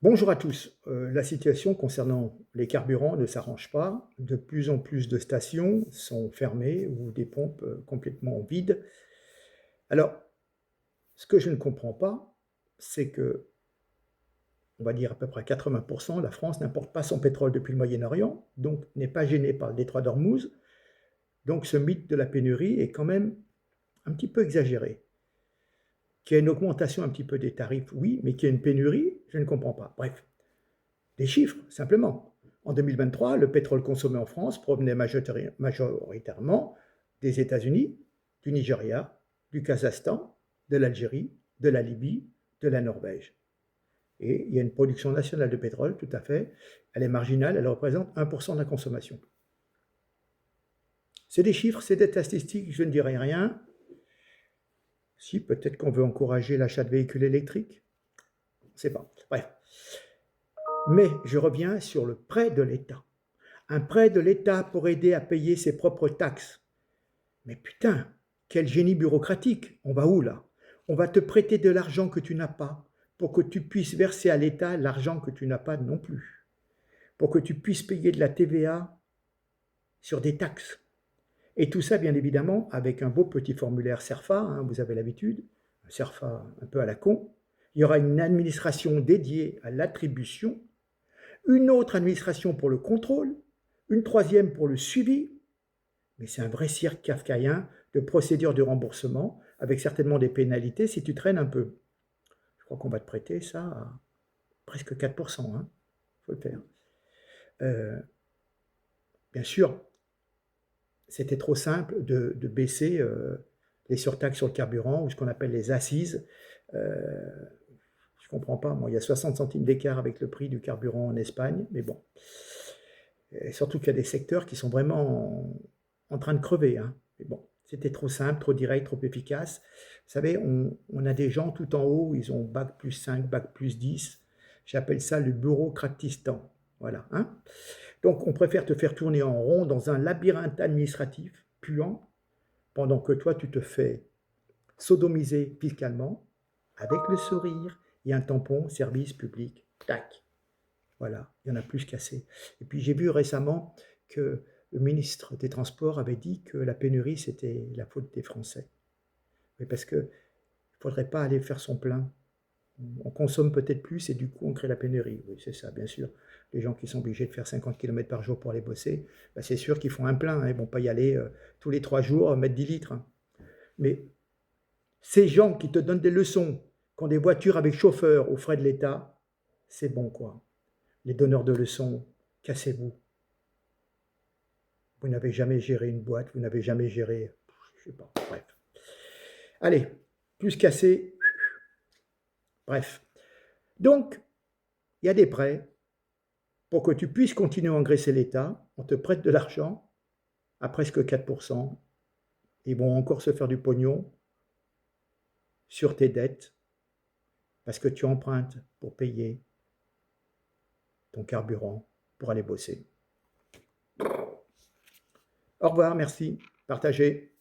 Bonjour à tous. La situation concernant les carburants ne s'arrange pas. De plus en plus de stations sont fermées ou des pompes complètement vides. Alors, ce que je ne comprends pas, c'est que, on va dire à peu près 80%, la France n'importe pas son pétrole depuis le Moyen-Orient, donc n'est pas gênée par le détroit d'Ormuz. Donc ce mythe de la pénurie est quand même un petit peu exagéré. Qu'il y a une augmentation un petit peu des tarifs, oui, mais qu'il y a une pénurie, je ne comprends pas. Bref, des chiffres, simplement. En 2023, le pétrole consommé en France provenait majoritairement des États-Unis, du Nigeria, du Kazakhstan, de l'Algérie, de la Libye, de la Norvège. Et il y a une production nationale de pétrole, tout à fait. Elle est marginale, elle représente 1% de la consommation. C'est des chiffres, c'est des statistiques, je ne dirai rien. Si, peut-être qu'on veut encourager l'achat de véhicules électriques. On ne sait pas. Bref. Mais je reviens sur le prêt de l'État. Un prêt de l'État pour aider à payer ses propres taxes. Mais putain, quel génie bureaucratique. On va où là? On va te prêter de l'argent que tu n'as pas pour que tu puisses verser à l'État l'argent que tu n'as pas non plus. Pour que tu puisses payer de la TVA sur des taxes. Et tout ça, bien évidemment, avec un beau petit formulaire CERFA, hein, vous avez l'habitude, un CERFA un peu à la con. Il y aura une administration dédiée à l'attribution, une autre administration pour le contrôle, une troisième pour le suivi. Mais c'est un vrai cirque kafkaïen de procédures de remboursement, avec certainement des pénalités si tu traînes un peu. Je crois qu'on va te prêter ça à presque 4%, hein. Faut le faire. Euh, Bien sûr, c'était trop simple de baisser les surtaxes sur le carburant, ou ce qu'on appelle les assises. Euh, je ne comprends pas, moi, il y a 60 centimes d'écart avec le prix du carburant en Espagne, mais bon. Et surtout qu'il y a des secteurs qui sont vraiment en train de crever, hein. Mais bon, c'était trop simple, trop direct, trop efficace. Vous savez, on a des gens tout en haut, ils ont bac plus 5, bac plus 10. J'appelle ça le bureaucratistan. Voilà, hein. Donc, on préfère te faire tourner en rond dans un labyrinthe administratif puant, pendant que toi, tu te fais sodomiser fiscalement avec le sourire et un tampon service public. Tac. Voilà, il y en a plus qu'assez. Et puis j'ai vu récemment que le ministre des Transports avait dit que la pénurie, c'était la faute des Français. Mais parce qu'il ne faudrait pas aller faire son plein. On consomme peut-être plus et du coup on crée la pénurie. Oui, c'est ça, bien sûr. Les gens qui sont obligés de faire 50 km par jour pour aller bosser, bah, c'est sûr qu'ils font un plein, hein. Ils ne vont pas y aller tous les 3 jours mettre 10 litres, hein. Mais ces gens qui te donnent des leçons, qui ont des voitures avec chauffeur aux frais de l'État, c'est bon quoi. Les donneurs de leçons, cassez-vous. Vous n'avez jamais géré une boîte, vous n'avez jamais géré, je sais pas, bref. Allez, plus cassé, bref. Donc, il y a des prêts pour que tu puisses continuer à engraisser l'État. On te prête de l'argent à presque 4%. Ils vont encore se faire du pognon sur tes dettes parce que tu empruntes pour payer ton carburant pour aller bosser. Au revoir, merci, partagez.